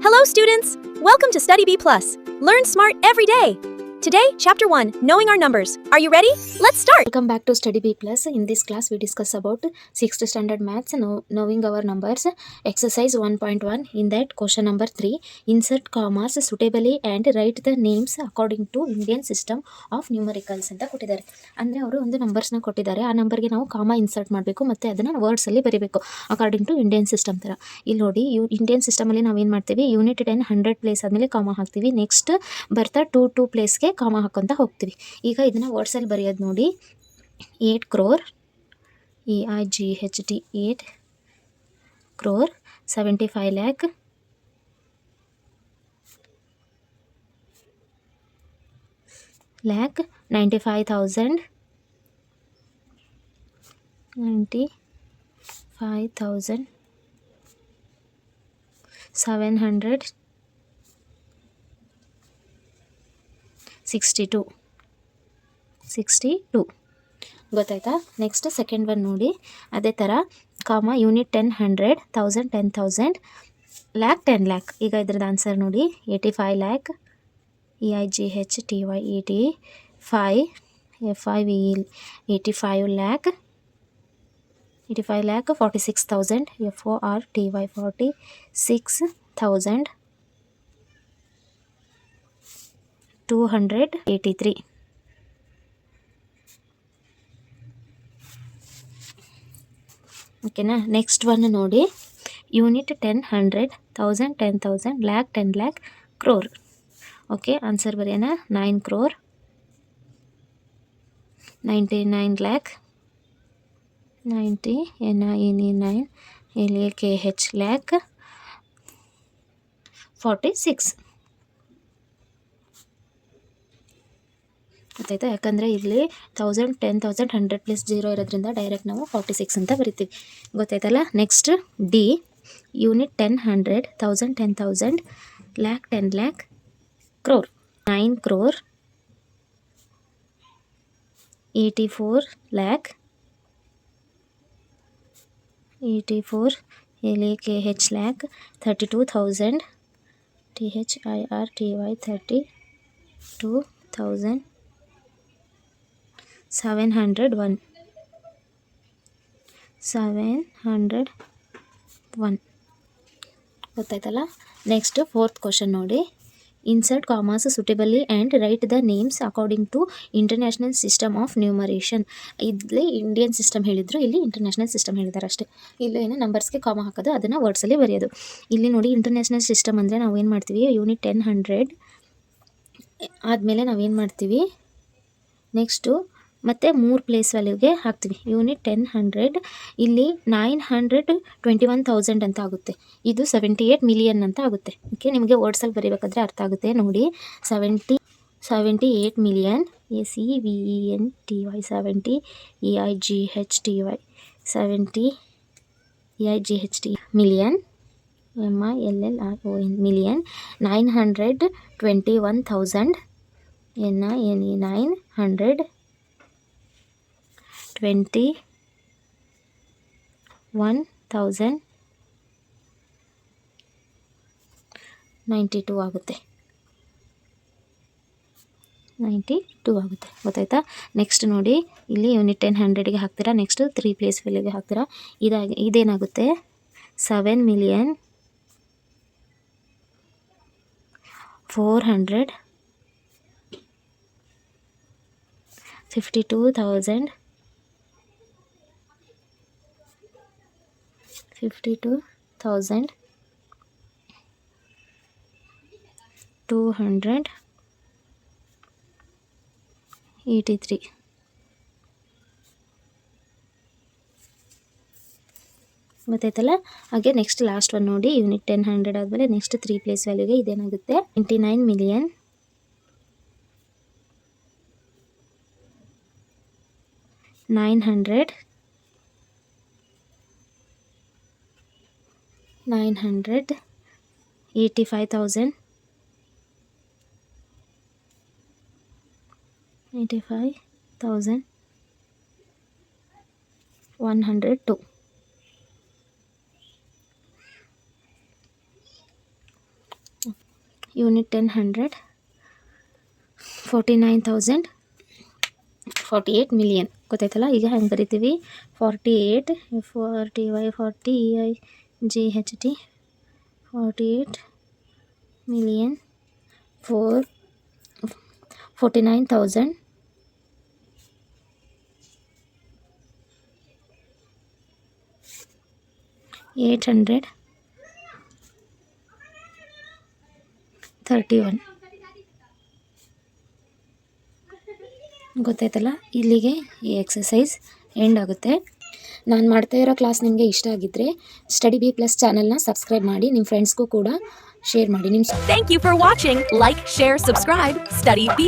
Hello, students! Welcome to Study B+. Learn smart every day. Today, Chapter 1, Knowing Our Numbers. Are you ready? Let's start! Welcome back to Study B+. In this class, we discuss about 6th standard maths, knowing our numbers, exercise 1.1. In that, question number 3, insert commas suitably and write the names according to Indian system of numericals ಅಂತ ಕೊಟ್ಟಿದ್ದಾರೆ. ಅಂದರೆ ಅವರು ಒಂದು ನಂಬರ್ಸ್ನ ಕೊಟ್ಟಿದ್ದಾರೆ. ಆ ನಂಬರ್ಗೆ ನಾವು comma insert ಮಾಡಬೇಕು ಮತ್ತು ಅದನ್ನು ವರ್ಡ್ಸಲ್ಲಿ ಬರೀಬೇಕು ಅಕಾರ್ಡಿಂಗ್ ಟು ಇಂಡಿಯನ್ ಸಿಸ್ಟಮ್ ಥರ. ಇಲ್ಲಿ ನೋಡಿ, ಇಂಡಿಯನ್ ಸಿಸ್ಟಮಲ್ಲಿ ನಾವೇನು ಮಾಡ್ತೀವಿ, ಯೂನಿಟ್ 10 100 ಪ್ಲೇಸ್ ಆದಮೇಲೆ ಕಾಮಾ ಹಾಕ್ತೀವಿ. ನೆಕ್ಸ್ಟ್ ಬರ್ತಾ 2 ಪ್ಲೇಸ್ಗೆ ಕಾಮಾ ಹಾಕೊಂತ ಹೋಗ್ತೀವಿ. ಈಗ ಇದನ್ನು ವರ್ಡ್ಸಲ್ಲಿ ಬರೆಯೋದು ನೋಡಿ, 8 crore, EIGHT 8 crore, 75 lakh, lakh, 95,000, 762 ಗೊತ್ತಾಯ್ತಾ. ನೆಕ್ಸ್ಟ್ ಸೆಕೆಂಡ್ ಒನ್ ನೋಡಿ, ಅದೇ ಥರ ಕಾಮ ಯೂನಿಟ್ 10 100 1000 10,000 ಲ್ಯಾಕ್ 10 ಲ್ಯಾಕ್. ಈಗ ಇದ್ರದ್ದು ಆನ್ಸರ್ ನೋಡಿ, 85 lac, EIGHTY 85 FIVE 85 lac, 46,000 FORTY 46,000 283. ಓಕೆನಾ. ನೆಕ್ಸ್ಟ್ ಒನ್ ನೋಡಿ, unit 10 100 1000 10,000 lakh 10 lakh crore. Okay, answer ಬರೆಯೋಣ, 9 crore 99 lac 90 NINE LAKH lac 46. ಗೊತ್ತಾಯ್ತಾ. ಯಾಕಂದರೆ ಇಲ್ಲಿ 1000 10,000 100 ಪ್ಲಸ್ 0 ಇರೋದ್ರಿಂದ ಡೈರೆಕ್ಟ್ ನಾವು 46 ಅಂತ ಬರಿತೀವಿ. ಗೊತ್ತಾಯ್ತಲ್ಲ. Next D, unit 10 100 1000 10,000 lakh 10 lakh crore. 9 crore 84 lakh 84 LAKH lakh 32,000 THIRTY 32,000 701 ಗೊತ್ತಾಯ್ತಲ್ಲ. ನೆಕ್ಸ್ಟ್ ಫೋರ್ತ್ ಕ್ವಶನ್ ನೋಡಿ, insert commas suitably and write the names according to international system of numeration. ಇಲ್ಲಿ ಇಂಡಿಯನ್ ಸಿಸ್ಟಮ್ ಹೇಳಿದ್ರು, ಇಲ್ಲಿ ಇಂಟರ್ನ್ಯಾಷನಲ್ ಸಿಸ್ಟಮ್ ಹೇಳಿದ್ದಾರೆ ಅಷ್ಟೇ. ಇಲ್ಲಿ ಏನು ನಂಬರ್ಸ್ಗೆ ಕಾಮ ಹಾಕೋದು, ಅದನ್ನು ವರ್ಡ್ಸಲ್ಲಿ ಬರೆಯೋದು. ಇಲ್ಲಿ ನೋಡಿ, ಇಂಟರ್ನ್ಯಾಷನಲ್ ಸಿಸ್ಟಮ್ ಅಂದರೆ ನಾವು ಏನು ಮಾಡ್ತೀವಿ, ಯೂನಿಟ್ 10 100 ಆದಮೇಲೆ ನಾವೇನು ಮಾಡ್ತೀವಿ, ನೆಕ್ಸ್ಟು ಮತ್ತು 3 ಪ್ಲೇಸ್ ವ್ಯಾಲ್ಯೂಗೆ ಹಾಕ್ತೀವಿ. ಯೂನಿಟ್ 10 100 ಇಲ್ಲಿ 921,000 ಅಂತ ಆಗುತ್ತೆ. ಇದು 78 ಮಿಲಿಯನ್ ಅಂತ ಆಗುತ್ತೆ. ಓಕೆ, ನಿಮಗೆ ವರ್ಡ್ಸಲ್ಲಿ ಬರೀಬೇಕಾದ್ರೆ ಅರ್ಥ ಆಗುತ್ತೆ ನೋಡಿ. 78 million ACVENTY 70 EIGHTY 70 EIGHT million MILLION million 921,000 NINE 921,092 ಆಗುತ್ತೆ. 92 ಆಗುತ್ತೆ. ಗೊತ್ತಾಯ್ತಾ. ನೆಕ್ಸ್ಟ್ ನೋಡಿ, ಇಲ್ಲಿ ಯೂನಿಟ್ 10 100ಗೆ ಹಾಕ್ತೀರಾ, ನೆಕ್ಸ್ಟ್ 3 ಪ್ಲೇಸ್ ವ್ಯಾಲ್ಯೂಗೆ ಹಾಕ್ತೀರಾ. ಇದೇನಾಗುತ್ತೆ, 7,452,000 52,283. ಗೊತ್ತಾಯ್ತಲ್ಲ. ಹಾಗೆ ನೆಕ್ಸ್ಟ್ ಲಾಸ್ಟ್ ಒನ್ ನೋಡಿ, ಯೂನಿಟ್ 10 100 ಆದಮೇಲೆ ನೆಕ್ಸ್ಟ್ 3 ಪ್ಲೇಸ್ ವ್ಯಾಲ್ಯೂಗೆ ಇದೇನಾಗುತ್ತೆ, 29 ಮಿಲಿಯನ್ 985,000 102. ಯೂನಿಟ್ 10 100 49,048 ಮಿಲಿಯನ್ ಗೊತ್ತಾಯ್ತಲ್ಲ. ಈಗ ಹೆಂಗೆ ಬರಿತೀವಿ 48 40 GHT 48 ಮಿಲಿಯನ್ 49,831 ಗೊತ್ತಾಯ್ತಲ್ಲ. ಇಲ್ಲಿಗೆ ಈ ಎಕ್ಸಸೈಸ್ ಎಂಡ್ ಆಗುತ್ತೆ. ನಾನು ಮಾಡ್ತಾ ಇರೋ ಕ್ಲಾಸ್ ನಿಮಗೆ ಇಷ್ಟ ಆಗಿದ್ದರೆ ಸ್ಟಡಿ ಬಿ ಪ್ಲಸ್ ಚಾನಲ್ನ ಸಬ್ಸ್ಕ್ರೈಬ್ ಮಾಡಿ, ನಿಮ್ಮ ಫ್ರೆಂಡ್ಸ್ಗೂ ಕೂಡ ಶೇರ್ ಮಾಡಿ. Thank you for watching. Like, share, subscribe. Study B+.